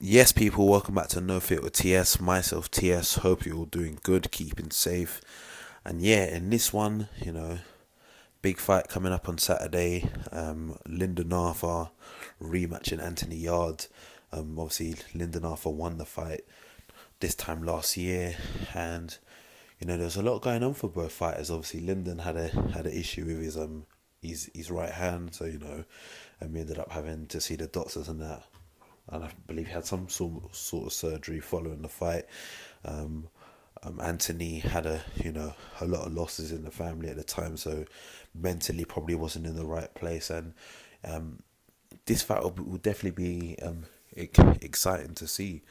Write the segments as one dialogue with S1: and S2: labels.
S1: Yes, people, welcome back to No Fit with TS. Myself, TS. Hope you're all doing good, keeping safe. And yeah, in this one, big fight coming up on Saturday. Lyndon Arthur rematching Anthony Yarde. Obviously, Lyndon Arthur won the fight this time last year, and there's a lot going on for both fighters. Obviously, Lyndon had an issue with his right hand, so and we ended up having to see the doctors and that, and I believe he had some sort of surgery following the fight. Um, Anthony had a lot of losses in the family at the time, so mentally probably wasn't in the right place. And um, this fight will definitely be exciting to see.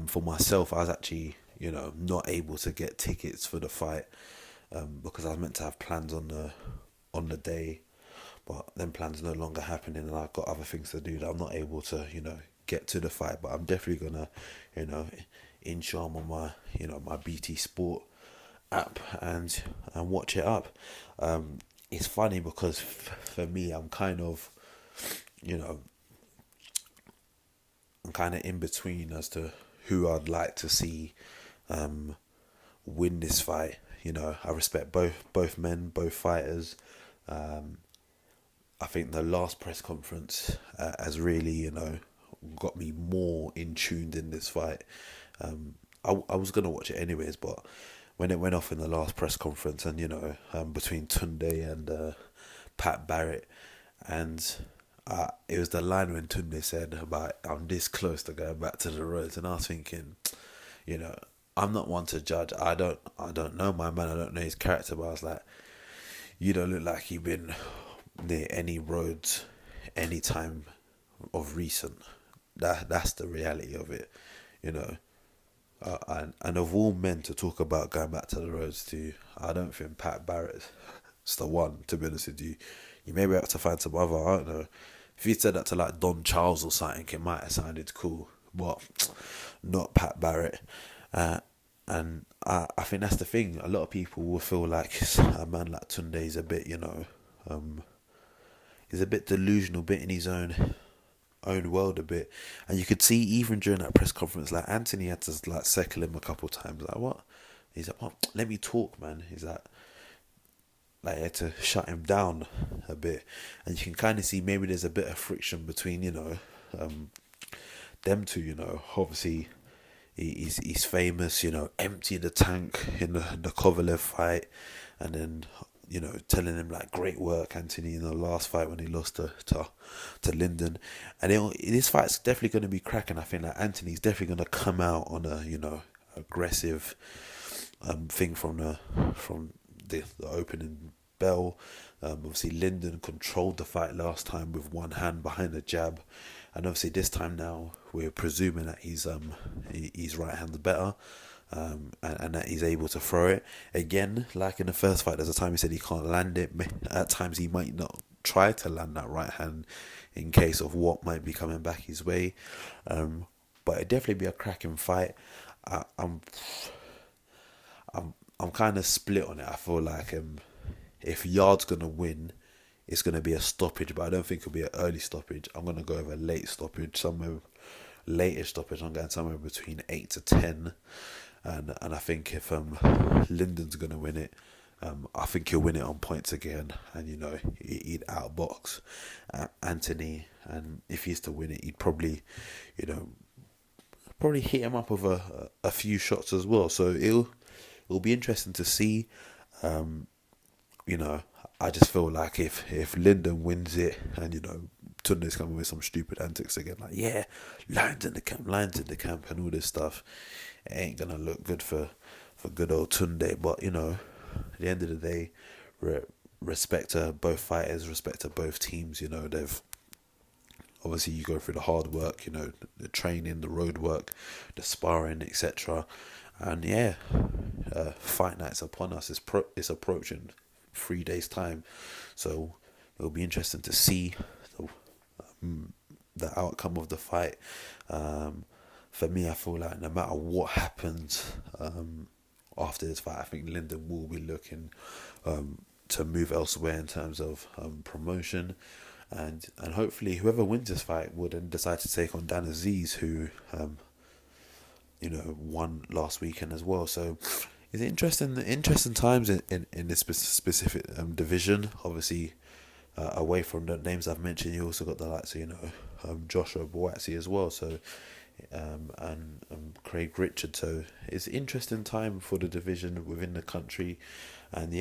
S1: For myself, I was actually not able to get tickets for the fight because I was meant to have plans on the day, but then plans no longer happening, and I've got other things to do that I'm not able to get to the fight. But I'm definitely gonna ensure I'm on my BT Sport app and watch it up. It's funny because for me, you know I'm kind of in between as to who I'd like to see um, win this fight. I respect both men, both fighters. Um, I think the last press conference has really, got me more in tuned in this fight. I was gonna watch it anyways, but when it went off in the last press conference, and between Tunde and Pat Barrett, and it was the line when Tunde said about I'm this close to going back to the roads, and I was thinking, you know, I'm not one to judge. I don't know my man. I don't know his character, but I was like, you don't look like you've been near any roads any time of recent. That's the reality of it, you know. And of all men to talk about going back to the roads to, I don't think Pat Barrett's the one. To be honest with you, you maybe have to find some other. I don't know. If you said that to like Don Charles or something, it might have sounded cool, but not Pat Barrett. Uh, and I think that's the thing. A lot of people will feel like a man like Tunde is a bit, um, he's a bit delusional, bit in his own world a bit, and you could see even during that press conference, like Anthony had to like settle him a couple of times. Like what? He's like, "Well, let me talk, man." He's like he had to shut him down a bit, and you can kind of see maybe there's a bit of friction between um, them two. Obviously he's famous. Empty the tank in the Kovalev fight, and then telling him like great work, Anthony, in the last fight when he lost to Lyndon, and this fight's definitely going to be cracking. I think that Anthony's definitely going to come out on a aggressive thing from the opening bell. Obviously, Lyndon controlled the fight last time with one hand behind the jab, and obviously this time now we're presuming that he's right handed better, and that he's able to throw it again. Like in the first fight, there's a time he said he can't land it. At times he might not try to land that right hand in case of what might be coming back his way. But it'd definitely be a cracking fight. I, I'm I'm kind of split on it. I feel like if Yard's gonna win, it's gonna be a stoppage, but I don't think it'll be an early stoppage. I'm gonna go with a late stoppage, somewhere latest stoppage. I'm going somewhere between 8 to 10, and I think if Lyndon's gonna win it, I think he'll win it on points again, and he'd outbox Anthony, and if he's to win it, he'd probably, you know, probably hit him up with a few shots as well. So it'll be interesting to see. Um, you know, I just feel like if Lyndon wins it, and Tunde's coming with some stupid antics again, like lines in the camp, and all this stuff, it ain't gonna look good for good old Tunde. But at the end of the day, respect to both fighters, respect to both teams. They've obviously you go through the hard work, the training, the road work, the sparring, etc. And yeah, fight night's upon us. It's approaching 3 days time, so it'll be interesting to see the outcome of the fight. For me, I feel like no matter what happens after this fight, I think Lyndon will be looking to move elsewhere in terms of promotion. and hopefully whoever wins this fight will then decide to take on Dan Aziz, who won last weekend as well. So it's interesting times in this specific division. Obviously, away from the names I've mentioned, you also got the likes of Joshua Buatsi as well. So and Craig Richard. So it's an interesting time for the division within the country, and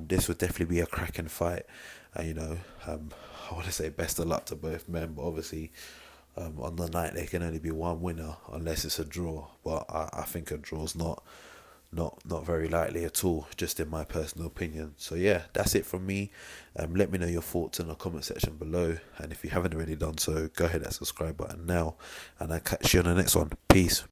S1: this would definitely be a cracking fight. I want to say best of luck to both men, but obviously on the night there can only be one winner unless it's a draw. But I think a draw's not very likely at all, just in my personal opinion. So yeah, that's it from me. Let me know your thoughts in the comment section below, and if you haven't already done so, go ahead and subscribe button now, and I'll catch you on the next one. Peace.